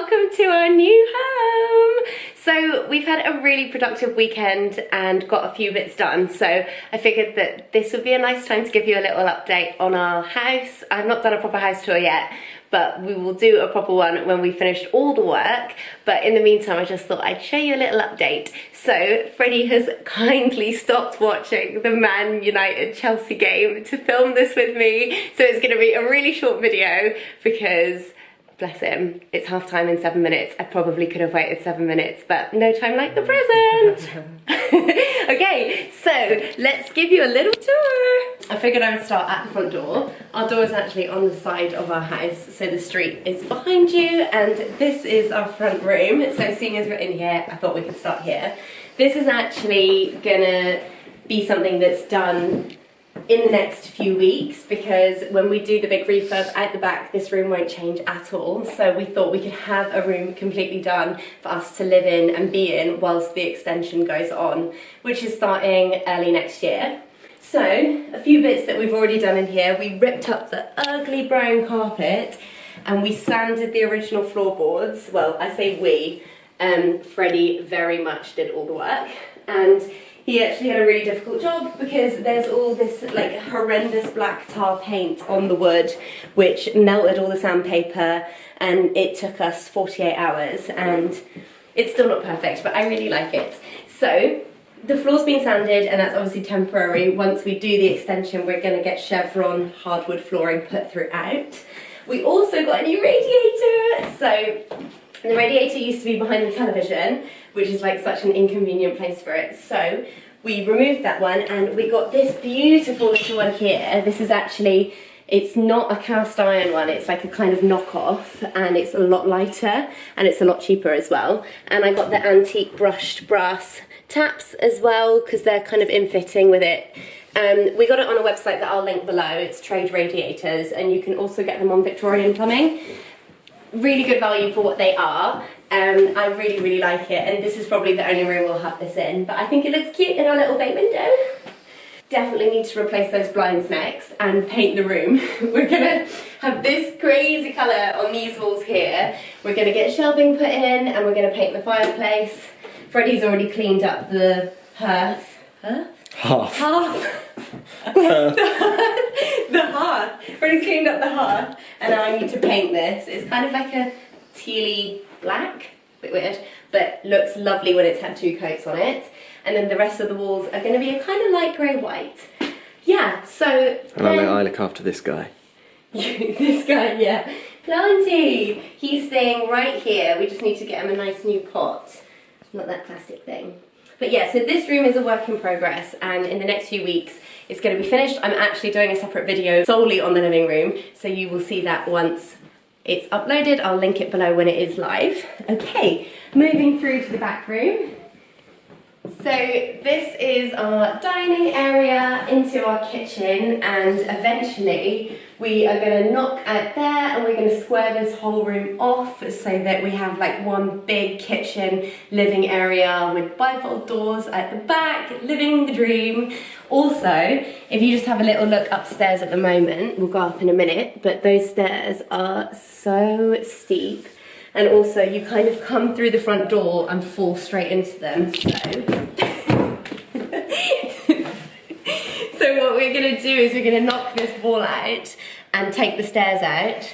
welcome to our new home. So we've had a really productive weekend and got a few bits done, so I figured that this would be a nice time to give you a little update on our house. I've not done a proper house tour yet, but we will do a proper one when we finished all the work. But in the meantime, I just thought I'd show you a little update. So Freddie has kindly stopped watching the Man United Chelsea game to film this with me. So it's gonna be a really short video because, bless him, it's half time in 7 minutes. I probably could have waited 7 minutes, but no time like the present. Okay, so let's give you a little tour. I figured I would start at the front door. Our door is actually on the side of our house, so the street is behind you, and this is our front room. So seeing as we're in here, I thought we could start here. This is actually gonna be something that's done in the next few weeks, because when we do the big refurb out the back, this room won't change at all. So we thought we could have a room completely done for us to live in and be in whilst the extension goes on, which is starting early next year. So a few bits that we've already done in here: we ripped up the ugly brown carpet and we sanded the original floorboards. Well, I say we, Freddie very much did all the work, and he actually had a really difficult job because there's all this like horrendous black tar paint on the wood which melted all the sandpaper, and it took us 48 hours and it's still not perfect, but I really like it. So the floor's been sanded, and that's obviously temporary. Once we do the extension, we're going to get chevron hardwood flooring put throughout. We also got a new radiator. So the radiator used to be behind the television, which is like such an inconvenient place for it. So we removed that one and we got this beautiful little one here. This is actually, it's not a cast iron one, it's like a kind of knockoff, and it's a lot lighter and it's a lot cheaper as well. And I got the antique brushed brass taps as well because they're kind of in fitting with it. We got it on a website that I'll link below. It's Trade Radiators, and you can also get them on Victorian Plumbing. Really good value for what they are. I really like it, and this is probably the only room we'll have this in, but I think it looks cute in our little bay window. Definitely need to replace those blinds next and paint the room. We're gonna have this crazy colour on these walls here. We're gonna get shelving put in and we're gonna paint the fireplace. Freddie's already cleaned up the hearth. Half. The hearth. Freddie's cleaned up the hearth, and now I need to paint this. It's kind of like a tealy black, a bit weird, but looks lovely when it's had 2 coats on it. And then the rest of the walls are going to be a kind of light grey white. Yeah, so and I look after this guy. This guy, yeah. Planty! He's staying right here. We just need to get him a nice new pot. Not that plastic thing. But yeah, so this room is a work in progress, and in the next few weeks it's going to be finished. I'm actually doing a separate video solely on the living room, so you will see that once it's uploaded. I'll link it below when it is live. Okay, moving through to the back room. So this is our dining area into our kitchen, and eventually we are going to knock out there and we're going to square this whole room off so that we have like one big kitchen living area with bifold doors at the back, living the dream. Also, if you just have a little look upstairs at the moment, we'll go up in a minute, but those stairs are so steep. And also, you kind of come through the front door and fall straight into them. So what we're going to do is we're going to knock this wall out and take the stairs out.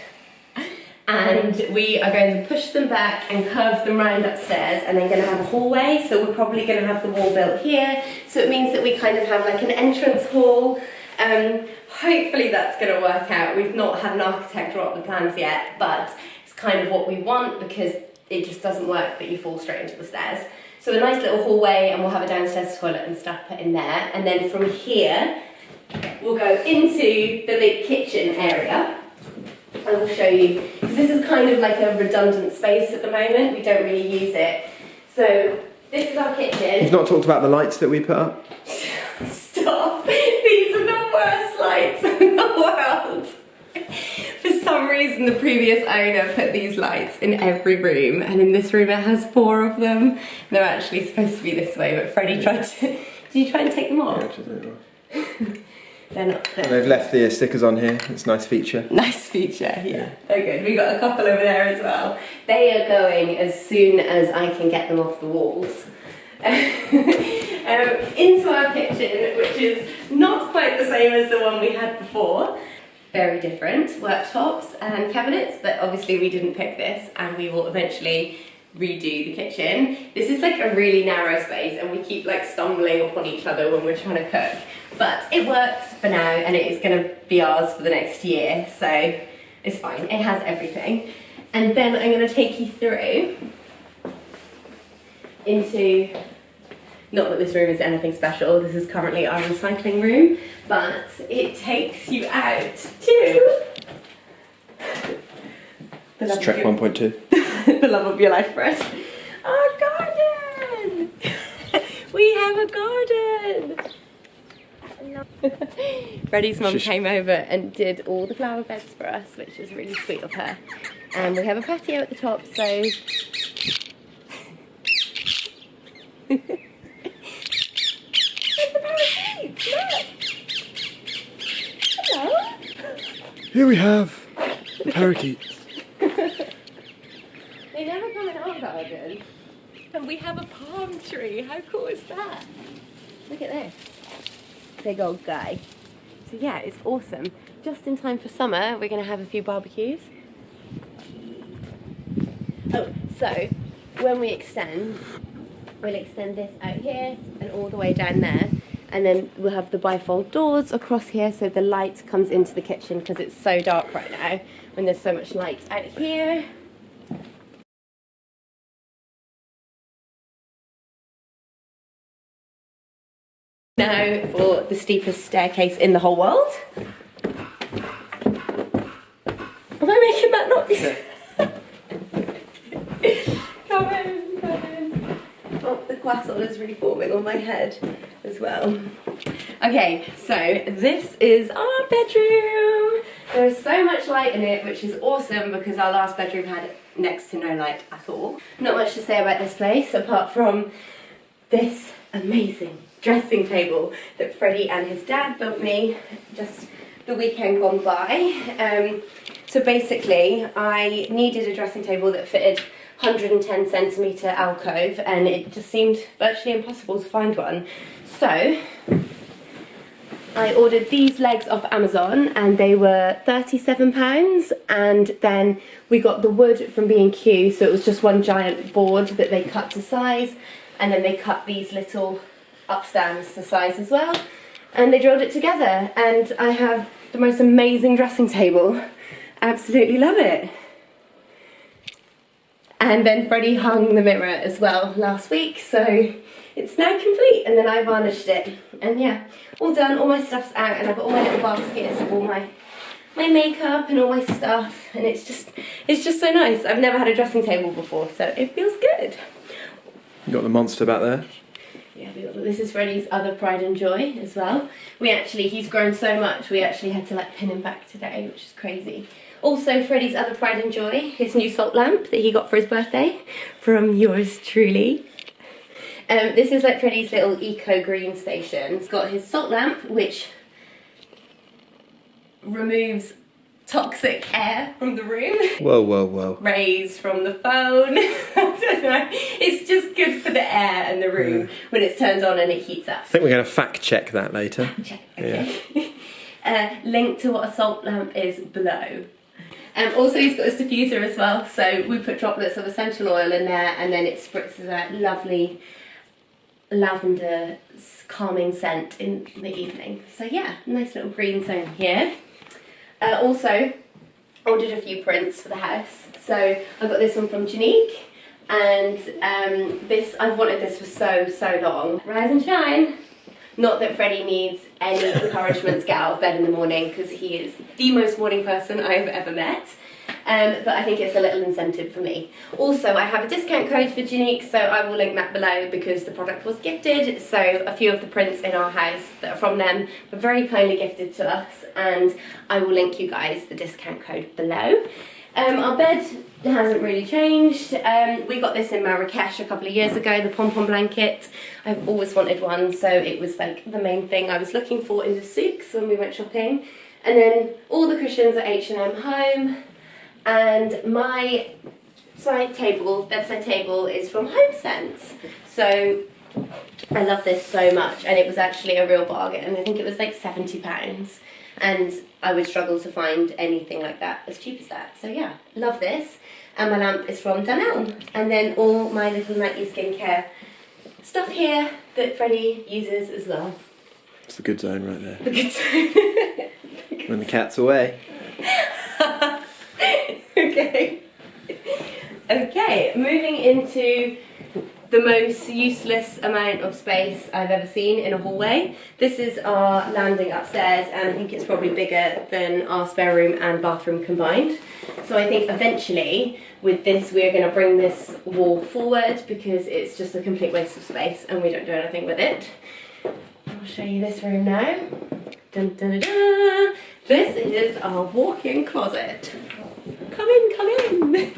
And we are going to push them back and curve them round upstairs, and then going to have a hallway. So we're probably going to have the wall built here. So it means that we kind of have like an entrance hall. Hopefully that's going to work out. We've not had an architect draw up the plans yet, but kind of what we want, because it just doesn't work that you fall straight into the stairs. So a nice little hallway, and we'll have a downstairs toilet and stuff put in there, and then from here we'll go into the big kitchen area. I will show you, because this is kind of like a redundant space at the moment. We don't really use it. So this is our kitchen. You've not talked about the lights that we put up? Stop! These are the worst lights in the world. For some reason, the previous owner put these lights in every room, and in this room it has 4 of them. They're actually supposed to be this way, but Freddie tried to... Did you try and take them off? Yeah, They're not there. And they've left the stickers on here. It's a nice feature. Nice feature, yeah. They're good. We got a couple over there as well. They are going as soon as I can get them off the walls. Into our kitchen, which is not quite the same as the one we had before. Very different worktops and cabinets, but obviously we didn't pick this, and we will eventually redo the kitchen. This is like a really narrow space, and we keep like stumbling upon each other when we're trying to cook. But it works for now, and it is going to be ours for the next year, so it's fine. It has everything. And then I'm going to take you through into, not that this room is anything special, this is currently our recycling room, but it takes you out to It's track 1.2. the love of your life, Fred. Our garden! We have a garden! Freddie's mum came over and did all the flower beds for us, which was really sweet of her. And we have a patio at the top, so... There's the parakeets, look! Hello! Here we have the parakeets. They never come in our garden. And we have a palm tree. How cool is that? Look at this. Big old guy. So yeah, it's awesome. Just in time for summer, we're going to have a few barbecues. Oh, so when we extend, we'll extend this out here and all the way down there. And then we'll have the bifold doors across here so the light comes into the kitchen because it's so dark right now when there's so much light out here. Now for the steepest staircase in the whole world. Am I making that noise? Come in, come in. Oh, the croissant is really forming on my head as well. Okay, so this is our bedroom. There is so much light in it, which is awesome because our last bedroom had next to no light at all. Not much to say about this place apart from this amazing dressing table that Freddie and his dad built me just the weekend gone by. So basically I needed a dressing table that fitted 110 centimetre alcove, and it just seemed virtually impossible to find one. So I ordered these legs off Amazon and they were £37, and then we got the wood from B&Q, so it was just one giant board that they cut to size, and then they cut these little upstands to size as well, and they drilled it together, and I have the most amazing dressing table. Absolutely love it. And then Freddie hung the mirror as well last week, so it's now complete, and then I varnished it, and yeah, all done, all my stuff's out, and I've got all my little baskets of all my makeup and all my stuff, and it's just so nice. I've never had a dressing table before, so it feels good. You got the monster back there. Yeah, this is Freddie's other pride and joy as well. He's grown so much, we actually had to like pin him back today, which is crazy. Also, Freddie's other pride and joy, his new salt lamp that he got for his birthday from yours truly. This is like Freddie's little eco green station. It's got his salt lamp, which removes toxic air from the room. Whoa, whoa, whoa. Rays from the phone. I don't know. It's just good for the air and the room when it's turned on and it heats up. I think we're going to fact check that later. Check, okay. Yeah. Link to what a salt lamp is below. Also, he's got his diffuser as well, so we put droplets of essential oil in there, and then it spritzes a lovely lavender calming scent in the evening. So yeah, nice little green zone here. Also, ordered a few prints for the house. So I got this one from Janique, and I've wanted this for so long. Rise and shine. Not that Freddie needs any encouragement to get out of bed in the morning, because he is the most morning person I've ever met. But I think it's a little incentive for me. Also, I have a discount code for Janique, so I will link that below because the product was gifted. So a few of the prints in our house that are from them were very kindly gifted to us, and I will link you guys the discount code below. Our bed hasn't really changed. We got this in Marrakesh a couple of years ago, the pom-pom blanket. I've always wanted one, so it was like the main thing I was looking for in the souks when we went shopping. And then all the cushions at H&M Home, and my bedside table is from HomeSense. So I love this so much, and it was actually a real bargain. I think it was like £70, and I would struggle to find anything like that as cheap as that. So yeah, love this. And my lamp is from Dunelm. And then all my little nightly skincare stuff here that Freddie uses as well. It's the good zone right there. The good zone. When the cat's away. Okay. Okay, moving into the most useless amount of space I've ever seen in a hallway. This is our landing upstairs, and I think it's probably bigger than our spare room and bathroom combined. So I think eventually with this we're going to bring this wall forward because it's just a complete waste of space and we don't do anything with it. I'll show you this room now. Dun, dun, dun, dun. This is our walk-in closet. Come in, come in.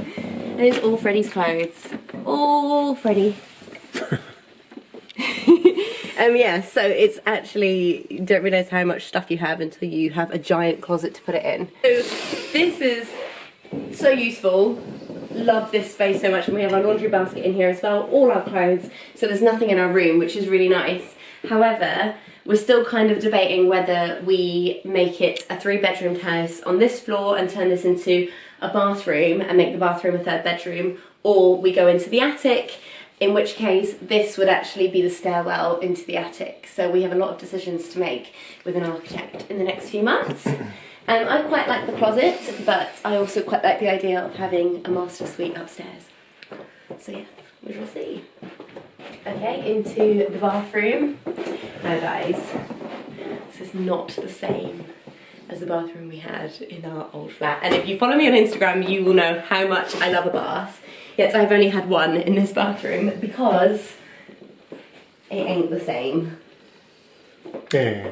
And it's all Freddie's clothes. All Freddie. Yeah, so it's actually, you don't realise how much stuff you have until you have a giant closet to put it in. So this is so useful. Love this space so much, and we have our laundry basket in here as well, all our clothes, so there's nothing in our room, which is really nice. However, we're still kind of debating whether we make it a 3-bedroomed house on this floor and turn this into a bathroom and make the bathroom a 3rd bedroom, or we go into the attic, in which case this would actually be the stairwell into the attic. So we have a lot of decisions to make with an architect in the next few months. I quite like the closet, but I also quite like the idea of having a master suite upstairs. So yeah, we shall see. Okay, into the bathroom. Now guys, this is not the same as the bathroom we had in our old flat. And if you follow me on Instagram, you will know how much I love a bath. Yet I've only had one in this bathroom because it ain't the same. Yeah.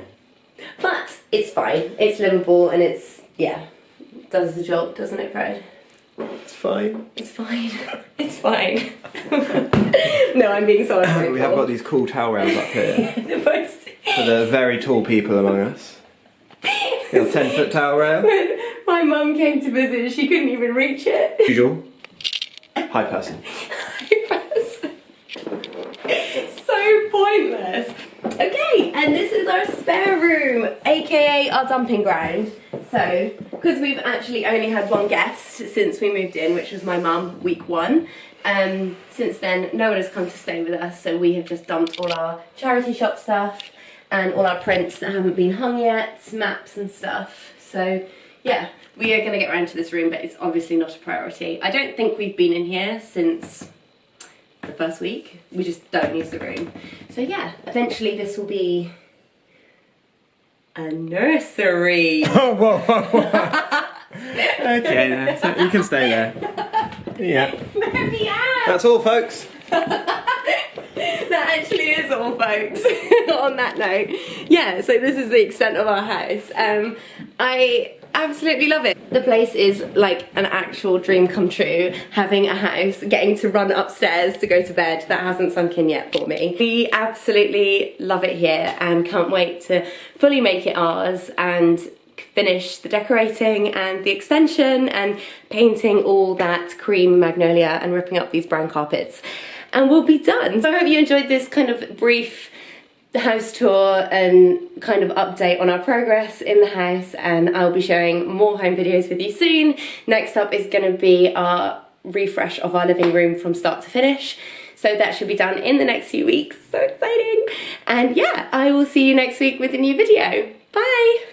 But it's fine, it's livable, and it's, yeah, does the job, doesn't it, Fred? It's fine. It's fine. It's fine. No, I'm being so ungrateful. We have got these cool towel rails up here. The most... For the very tall people among us. You got a 10-foot towel rail. When my mum came to visit, she couldn't even reach it. Usual. High person. It's so pointless. Okay, and this is our spare room, aka our dumping ground. So, because we've actually only had one guest since we moved in, which was my mum, week 1. Since then, no one has come to stay with us, so we have just dumped all our charity shop stuff and all our prints that haven't been hung yet, maps and stuff. So, yeah, we are going to get around to this room, but it's obviously not a priority. I don't think we've been in here since the first week. We just don't use the room. So yeah, eventually this will be a nursery. Oh, whoa, whoa, whoa. Okay, now, so you can stay there. Yeah. Let me out! That's all, folks. That actually is all, folks. On that note, yeah, so this is the extent of our house. I absolutely love it. The place is like an actual dream come true, having a house, getting to run upstairs to go to bed. That hasn't sunk in yet for me. We absolutely love it here and can't wait to fully make it ours and finish the decorating and the extension and painting all that cream magnolia and ripping up these brown carpets, and we'll be done. So I hope you enjoyed this kind of brief house tour and kind of update on our progress in the house, and I'll be sharing more home videos with you soon. Next up is going to be our refresh of our living room from start to finish, so that should be done in the next few weeks. So exciting! And yeah, I will see you next week with a new video. Bye!